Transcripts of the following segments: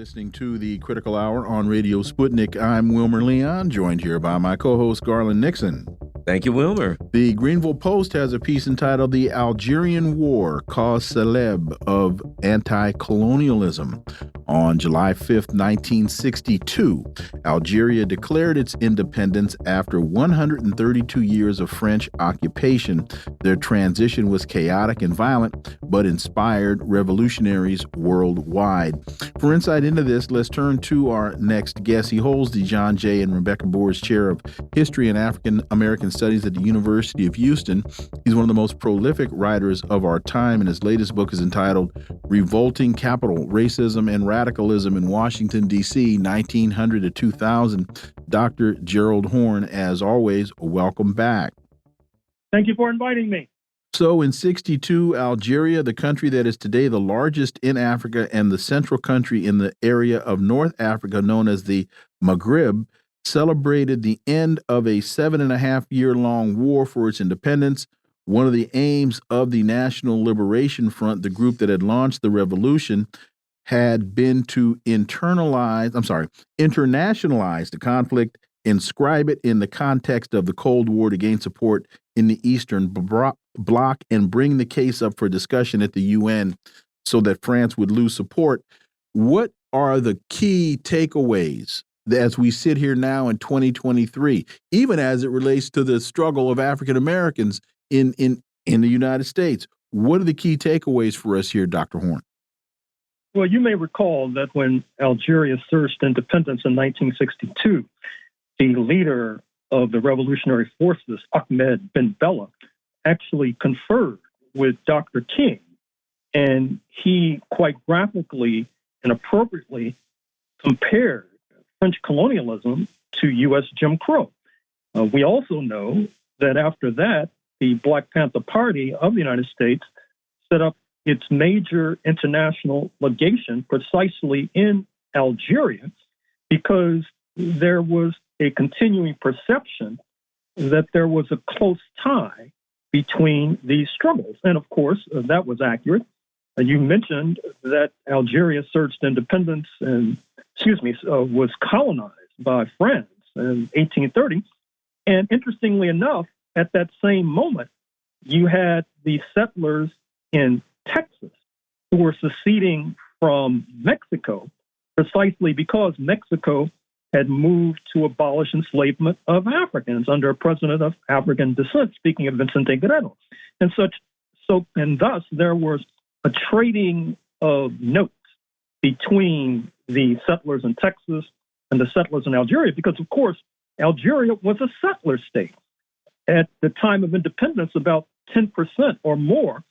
listening to the Critical Hour on Radio Sputnik. I'm Wilmer Leon, joined here by my co-host Garland Nixon. Thank you, Wilmer. The Greenville Post has a piece entitled "The Algerian War, Cause Célèbre of Anticolonialism." On July 5th, 1962, Algeria declared its independence after 132 years of French occupation. Their transition was chaotic and violent, but inspired revolutionaries worldwide. For insight into this, let's turn to our next guest. He holds the John J. and Rebecca Boers Chair of History and African American Studies at the University of Houston. He's one of the most prolific writers of our time, and his latest book is entitled "Revolting Capital, Racism and Radicalism in Washington, D.C., 1900 to 2000. Dr. Gerald Horne, as always, welcome back. Thank you for inviting me. So in 62, Algeria, the country that is today the largest in Africa and the central country in the area of North Africa known as the Maghreb, celebrated the end of a 7.5-year-long war for its independence. One of the aims of the National Liberation Front, the group that had launched the revolution, had been to internationalize the conflict, inscribe it in the context of the Cold War to gain support in the Eastern Bloc, and bring the case up for discussion at the UN so that France would lose support. What are the key takeaways as we sit here now in 2023, even as it relates to the struggle of African Americans in the United States? What are the key takeaways for us here, Dr. Horne? Well, you may recall that when Algeria surged independence in 1962, the leader of the revolutionary forces, Ahmed Ben Bella, actually conferred with Dr. King, and he quite graphically and appropriately compared French colonialism to U.S. Jim Crow. We also know that after that, the Black Panther Party of the United States set up its major international legation precisely in Algeria because there was a continuing perception that there was a close tie between these struggles. And of course, that was accurate. You mentioned that Algeria surged independence and, was colonized by France in 1830. And interestingly enough, at that same moment, you had the settlers in Texas who were seceding from Mexico precisely because Mexico had moved to abolish enslavement of Africans under a president of African descent, speaking of Vicente Guerrero. And thus there was a trading of notes between the settlers in Texas and the settlers in Algeria, because of course, Algeria was a settler state. At the time of independence, about 10% or more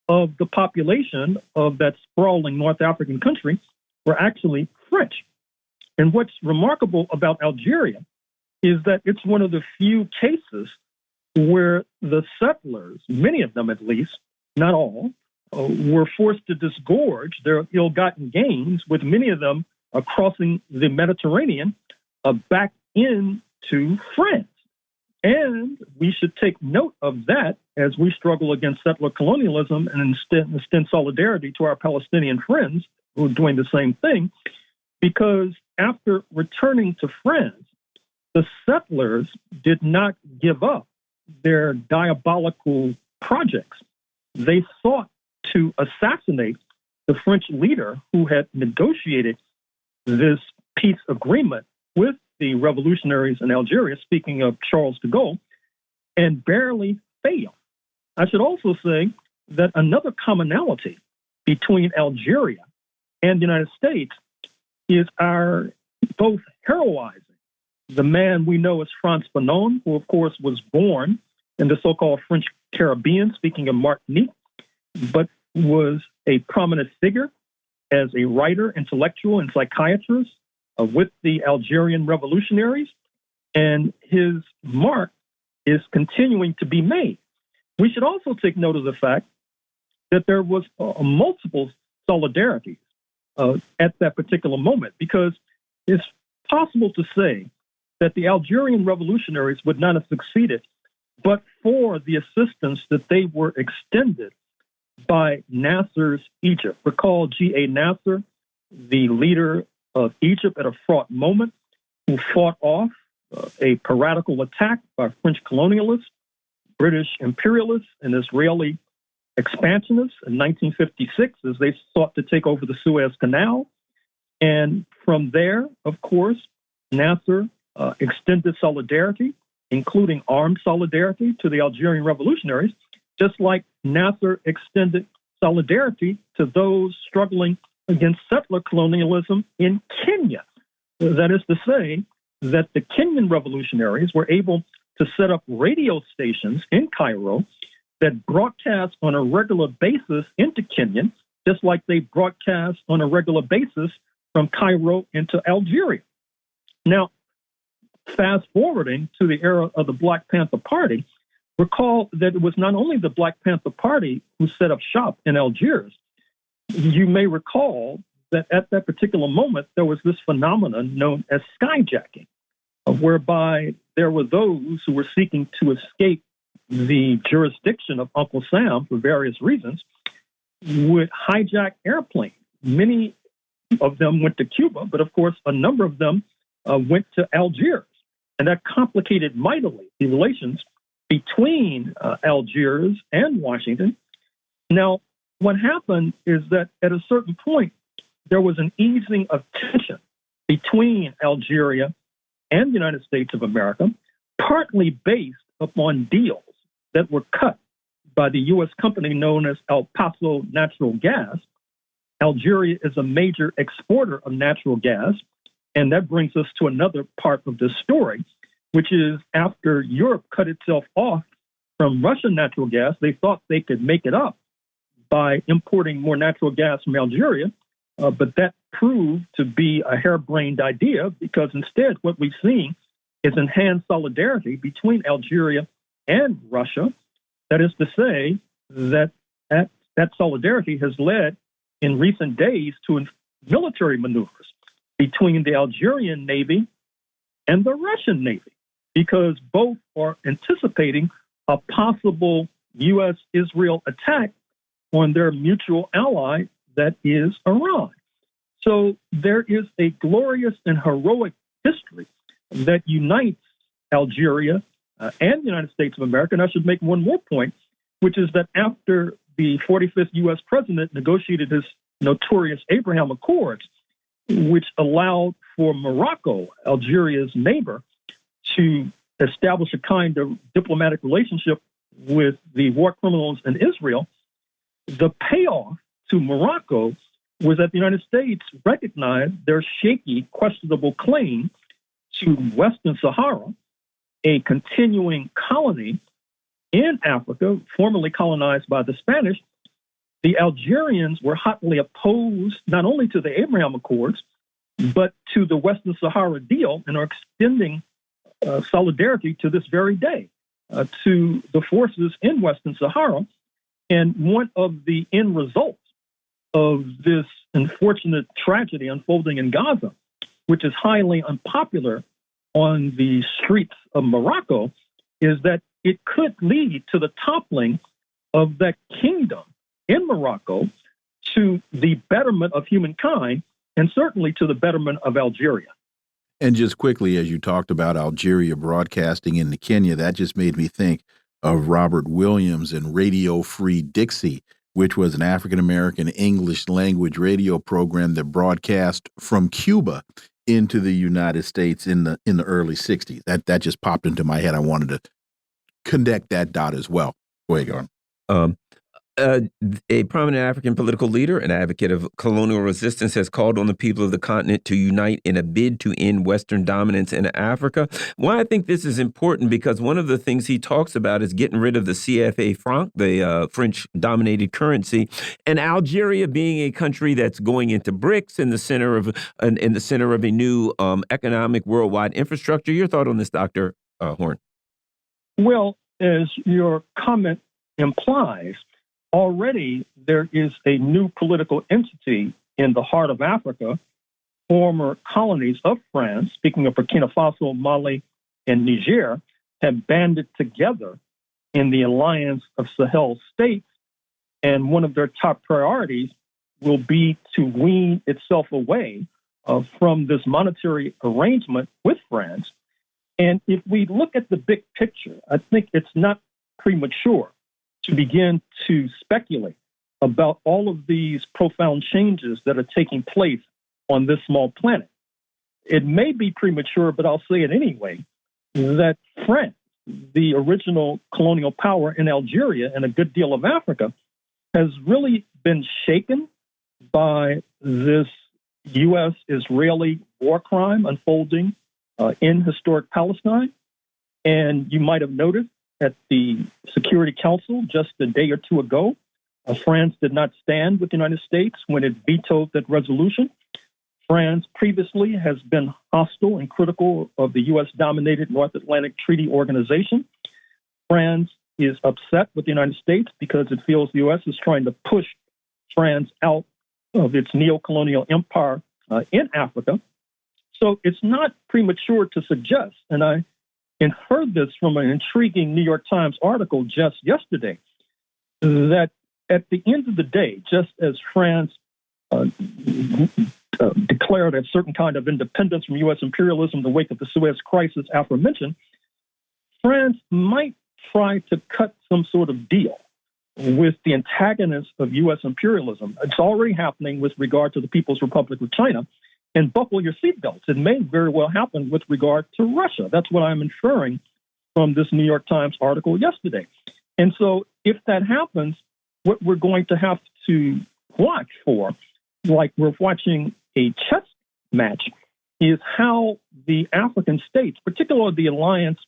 of the population of that sprawling North African country were actually French. And what's remarkable about Algeria is that it's one of the few cases where the settlers, many of them at least, not all, were forced to disgorge their ill-gotten gains, with many of them crossing the Mediterranean back into France. And we should take note of that as we struggle against settler colonialism and extend solidarity to our Palestinian friends who are doing the same thing, because after returning to France, the settlers did not give up their diabolical projects. They sought to assassinate the French leader who had negotiated this peace agreement with the revolutionaries in Algeria, speaking of Charles de Gaulle, and barely failed. I should also say that another commonality between Algeria and the United States is our both heroizing the man we know as Frantz Fanon, who of course was born in the so-called French Caribbean, speaking of Martinique, but was a prominent figure as a writer, intellectual, and psychiatrist with the Algerian revolutionaries, and his mark is continuing to be made. We should also take note of the fact that there was multiple solidarities at that particular moment, because it's possible to say that the Algerian revolutionaries would not have succeeded but for the assistance that they were extended by Nasser's Egypt. Recall G.A. Nasser the leader of Egypt at a fraught moment, who fought off a piratical attack by French colonialists, British imperialists, and Israeli expansionists in 1956 as they sought to take over the Suez Canal. And from there, of course, Nasser extended solidarity, including armed solidarity, to the Algerian revolutionaries, just like Nasser extended solidarity to those struggling against settler colonialism in Kenya. That is to say, that the Kenyan revolutionaries were able to set up radio stations in Cairo that broadcast on a regular basis into Kenyan, just like they broadcast on a regular basis from Cairo into Algeria. Now, fast forwarding to the era of the Black Panther Party, recall that it was not only the Black Panther Party who set up shop in Algiers. You may recall that at that particular moment, there was this phenomenon known as skyjacking, whereby there were those who were seeking to escape the jurisdiction of Uncle Sam for various reasons, would hijack airplanes. Many of them went to Cuba, but of course, a number of them went to Algiers. And that complicated mightily the relations between Algiers and Washington. Now, what happened is that at a certain point, there was an easing of tension between Algeria and the United States of America, partly based upon deals that were cut by the U.S. company known as El Paso Natural Gas. Algeria is a major exporter of natural gas, and that brings us to another part of this story, which is after Europe cut itself off from Russian natural gas, they thought they could make it up by importing more natural gas from Algeria, but that proved to be a harebrained idea because instead what we've seen is enhanced solidarity between Algeria and Russia. That is to say that that solidarity has led in recent days to military maneuvers between the Algerian Navy and the Russian Navy, because both are anticipating a possible U.S.-Israel attack on their mutual ally, that is Iran. So there is a glorious and heroic history that unites Algeria and the United States of America. And I should make one more point, which is that after the 45th U.S. president negotiated his notorious Abraham Accords, which allowed for Morocco, Algeria's neighbor, to establish a kind of diplomatic relationship with the war criminals in Israel, the payoff to Morocco was that the United States recognized their shaky, questionable claim to Western Sahara, a continuing colony in Africa, formerly colonized by the Spanish. The Algerians were hotly opposed not only to the Abraham Accords, but to the Western Sahara deal, and are extending solidarity to this very day to the forces in Western Sahara. And one of the end results of this unfortunate tragedy unfolding in Gaza, which is highly unpopular on the streets of Morocco, is that it could lead to the toppling of that kingdom in Morocco to the betterment of humankind, and certainly to the betterment of Algeria. And just quickly, as you talked about Algeria broadcasting into Kenya, that just made me think of Robert Williams and Radio Free Dixie, which was an African-American English language radio program that broadcast from Cuba into the United States in the early 60s. That just popped into my head. I wanted to connect that dot as well. Go ahead, Gordon. A prominent African political leader and advocate of colonial resistance has called on the people of the continent to unite in a bid to end Western dominance in Africa. Why I think this is important, because one of the things he talks about is getting rid of the CFA franc, the French-dominated currency, and Algeria being a country that's going into BRICS in the center of a new economic worldwide infrastructure. Your thought on this, Dr. Horne? Well, as your comment implies, already there is a new political entity in the heart of Africa, former colonies of France, speaking of Burkina Faso, Mali, and Niger, have banded together in the alliance of Sahel states. And one of their top priorities will be to wean itself away from this monetary arrangement with France. And if we look at the big picture, I think it's not premature to begin to speculate about all of these profound changes that are taking place on this small planet. It may be premature, but I'll say it anyway, that France, the original colonial power in Algeria and a good deal of Africa, has really been shaken by this U.S.-Israeli war crime unfolding in historic Palestine. And you might have noticed at the Security Council just a day or two ago, France did not stand with the United States when it vetoed that resolution. France previously has been hostile and critical of the U.S.-dominated North Atlantic Treaty Organization. France is upset with the United States because it feels the U.S. is trying to push France out of its neo-colonial empire in Africa. So it's not premature to suggest, and I inferred this from an intriguing New York Times article just yesterday, that at the end of the day, just as France declared a certain kind of independence from U.S. imperialism in the wake of the Suez Crisis aforementioned, France might try to cut some sort of deal with the antagonists of U.S. imperialism. It's already happening with regard to the People's Republic of China. And buckle your seatbelts. It may very well happen with regard to Russia. That's what I'm inferring from this New York Times article yesterday. And so if that happens, what we're going to have to watch for, like we're watching a chess match, is how the African states, particularly the alliance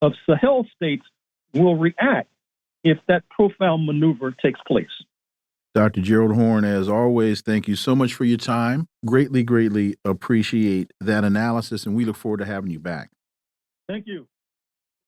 of Sahel states, will react if that profound maneuver takes place. Dr. Gerald Horne, as always, thank you so much for your time. Greatly, greatly appreciate that analysis, and we look forward to having you back. Thank you.